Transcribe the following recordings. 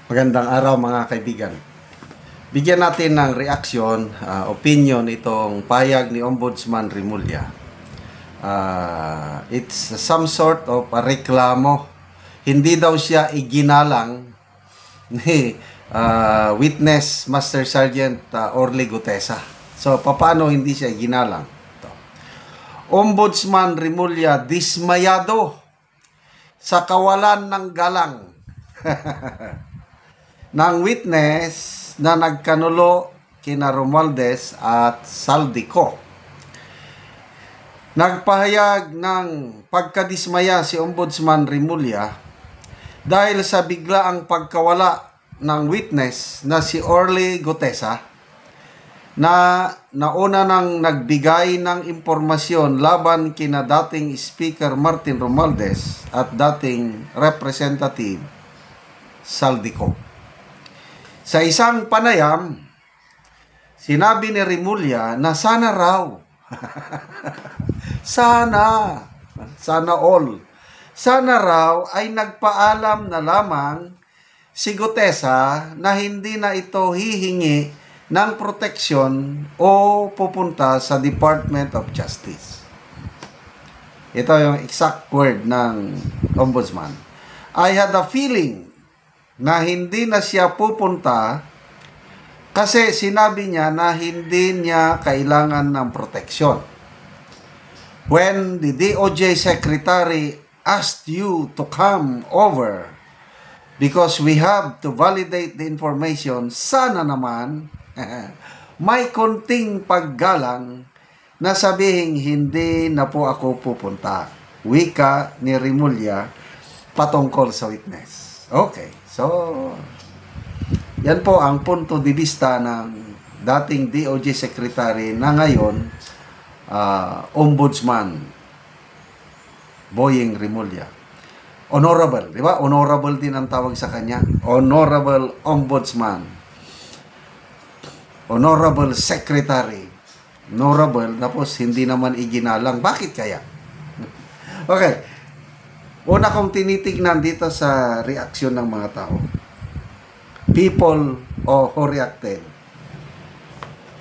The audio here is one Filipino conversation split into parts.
Magandang araw mga kaibigan. Bigyan natin ng reaksyon, opinion itong pahayag ni Ombudsman Remulla. It's some sort of a reklamo. Hindi daw siya iginalang ni witness Master Sergeant Orly Gutesa. So, paano hindi siya iginalang? Ombudsman Remulla dismayado sa kawalan ng galang ng witness na nagkanulo kina Romualdez at Saldico. Nagpahayag ng pagkadismaya si Ombudsman Remulla dahil sa biglaang pagkawala ng witness na si Orly Gutesa na nauna nang nagbigay ng impormasyon laban kina dating Speaker Martin Romualdez at dating Representative Saldico. Sa isang panayam, sinabi ni Remulla na sana raw, sana all, sana raw ay nagpaalam na lamang si Gutesa na hindi na ito hihingi ng proteksyon o pupunta sa Department of Justice. Ito yung exact word ng Ombudsman. I had a feeling na hindi na siya pupunta kasi sinabi niya na hindi niya kailangan ng proteksyon. When the DOJ Secretary asked you to come over because we have to validate the information, sana naman may konting paggalang na sabihing hindi na po ako pupunta. Wika ni Remulla patungkol sa witness. Okay, so yan po ang punto de vista ng dating DOJ Secretary na ngayon Ombudsman Boying Remulla. Honorable, di ba? Honorable din ang tawag sa kanya. Honorable Ombudsman. Honorable Secretary. Honorable, tapos hindi naman iginalang. Bakit kaya? Okay. Una kong tinitignan dito sa reaksyon ng mga tao. People who reacted.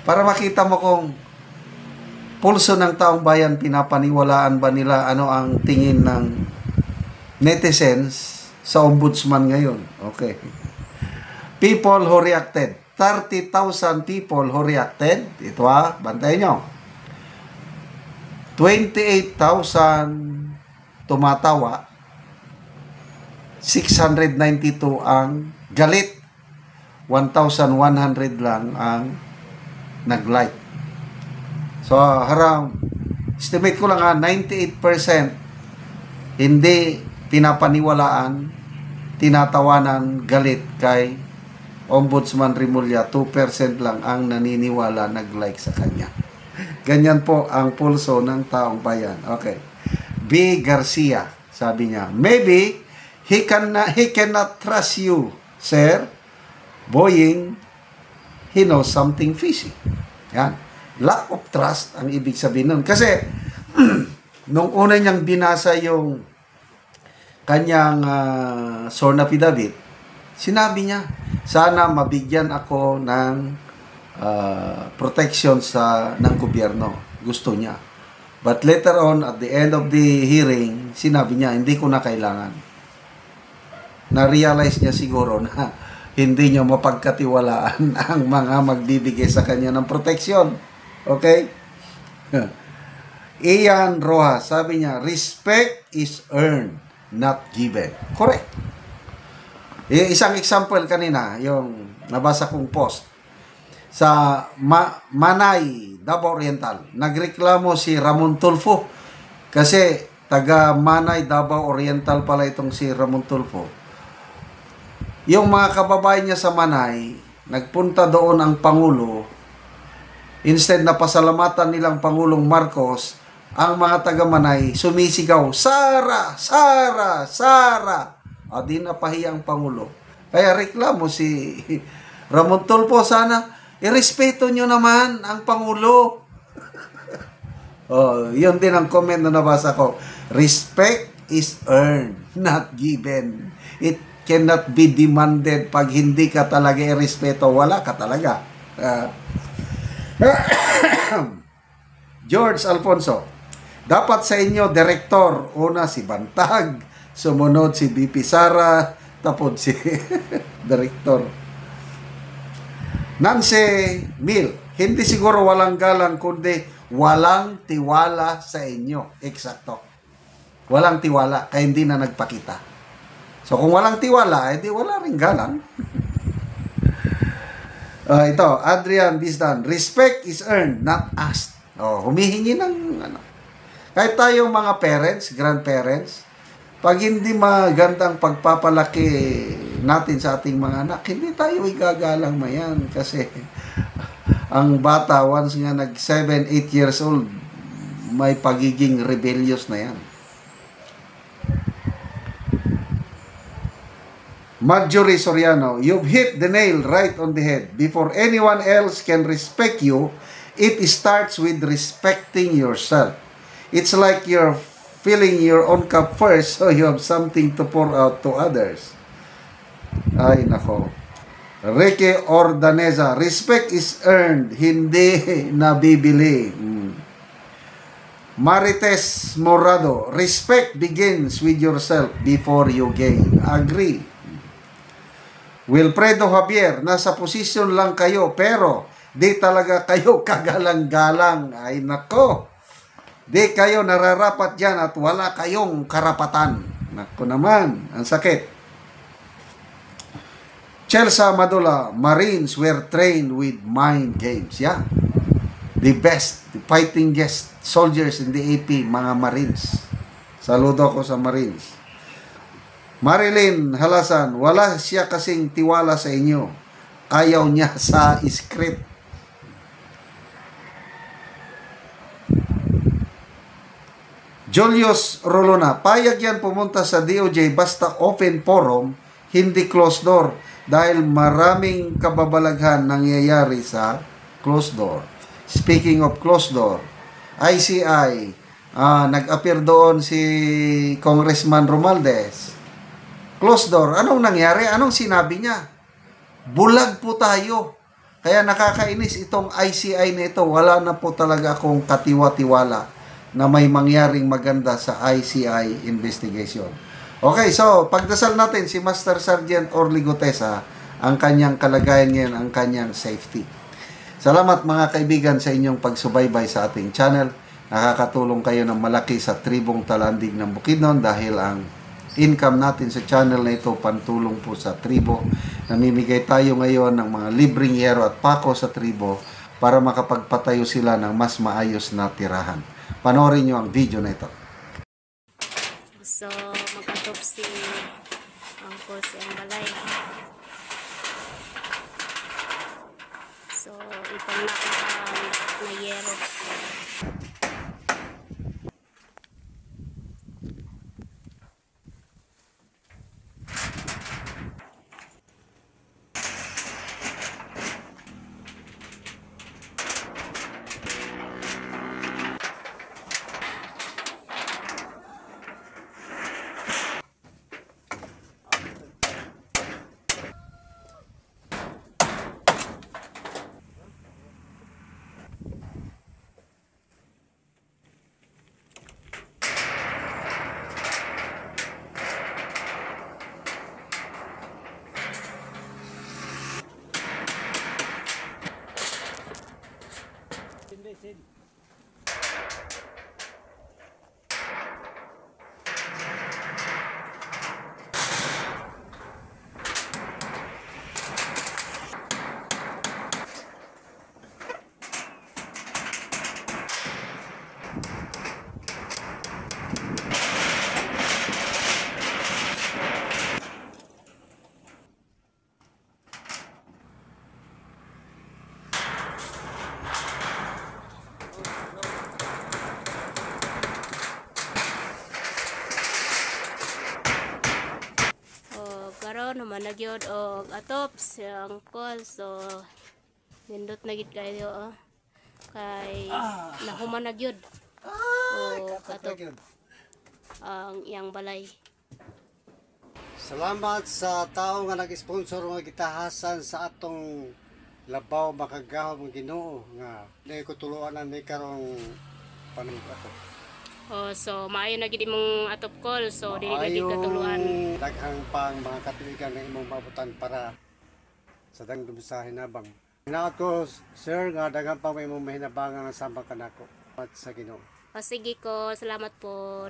Para makita mo kung pulso ng taong bayan, pinapaniwalaan ba nila ano ang tingin ng netizens sa ombudsman ngayon. Okay. People who reacted. 30,000 people who reacted. Ito bantayan nyo. 28,000 tumatawa. 692 ang galit. 1,100 lang ang nag-like. So, estimate ko lang 98% hindi pinapaniwalaan, tinatawanan, galit kay Ombudsman Remulla. 2% lang ang naniniwala, nag-like sa kanya. Ganyan po ang pulso ng taong bayan. Okay. B. Garcia, sabi niya, maybe he cannot trust you, sir. Boying, he knows something fishy. Yan. Lack of trust ang ibig sabihin nun. Kasi, nung una niyang binasa yung kanyang sworn affidavit, sinabi niya, sana mabigyan ako ng protection ng gobyerno. Gusto niya. But later on, at the end of the hearing, sinabi niya, hindi ko na kailangan. Na-realize niya siguro na hindi niya mapagkatiwalaan ang mga magbibigay sa kanya ng proteksyon. Okay? Ian Rojas, sabi niya, respect is earned, not given. Correct. Isang example kanina, yung nabasa kong post, sa Manay, Davao Oriental, nagreklamo si Ramon Tulfo kasi taga Manay, Davao Oriental pala itong si Ramon Tulfo. Yung mga kababayan niya sa Manay, nagpunta doon ang Pangulo, instead na pasalamatan nilang Pangulong Marcos, ang mga taga Manay sumisigaw, Sara! Sara! Sara! Di napahiya ang Pangulo. Kaya reklamo si Ramon Tulfo, sana irespeto nyo naman ang Pangulo. Yun din ang comment na nabasa ko. Respect is earned, not given. cannot be demanded. Pag hindi ka talaga irespeto, wala ka talaga. George Alfonso, dapat sa inyo, direktor, una si Bantag, sumunod si BP Sara, tapos si direktor. Nancy Mil, hindi siguro walang galang, kundi walang tiwala sa inyo. Eksakto. Walang tiwala, kaya hindi na nagpakita. So kung walang tiwala, edi wala ring galang. Ito, Adrian Bisdan, respect is earned, not asked. Humihingi ng ano. Kahit tayong mga parents, grandparents, pag hindi magandang pagpapalaki natin sa ating mga anak, hindi tayo igagalang mayan. Kasi ang bata, once nga nag 7, 8 years old, may pagiging rebellious na yan. Marjorie Soriano, you've hit the nail right on the head. Before anyone else can respect you, it starts with respecting yourself. It's like you're filling your own cup first so you have something to pour out to others. Ay, nako. Ricky Ordaneza, respect is earned, hindi nabibili. Marites Morado, respect begins with yourself before you gain. Agree. Wilfredo Javier, nasa posisyon lang kayo pero di talaga kayo kagalang-galang. Ay nako, di kayo nararapat dyan at wala kayong karapatan. Nako naman, ang sakit. Chelsea Madula, Marines were trained with mind games. Yeah, the best, the fighting guest soldiers in the AP, mga Marines. Saludo ko sa Marines. Marilyn Halasan, wala siya kasing tiwala sa inyo. Ayaw niya sa script. Julius Rolona, payag yan pumunta sa DOJ basta open forum, hindi closed door. Dahil maraming kababalaghan nangyayari sa closed door. Speaking of closed door, ICI, nag-appear doon si Congressman Romualdez. Closed door. Anong nangyari? Anong sinabi niya? Bulag po tayo. Kaya nakakainis itong ICI na ito. Wala na po talaga akong katiwa-tiwala na may mangyaring maganda sa ICI investigation. Okay, so pagdasal natin si Master Sergeant Orly Gutesa, ang kanyang kalagayan ngayon, ang kanyang safety. Salamat mga kaibigan sa inyong pagsubaybay sa ating channel. Nakakatulong kayo ng malaki sa tribong Talandig ng Bukidnon dahil ang income natin sa channel na ito pantulong po sa tribo. Namimigay tayo ngayon ng mga libreng yero at pako sa tribo para makapagpatayo sila ng mas maayos na tirahan. Panoorin nyo ang video na ito. So, mag-autopsy ang cause ang balay. So, itong na yero. Karon naman nagyod og atops ang call, so nindot na gid kayo kay nahuman nagyod o atop ang iyang balay. Salamat sa tao nga nag-sponsor nga gitahasan sa atong labaw makagahom ng Ginoo nga dili ko tuluan ni karong panungkato. Oh, so maayo na gid imong atop call. So dili na gid katuluan. Daghang pang mga katuigan nga imong mabutan para sa dangdum sa hinabang. Hinaot ko sir nga daghang pang imong mahinabangan nga sambang kanako at sa Ginoo. O sige ko, salamat po.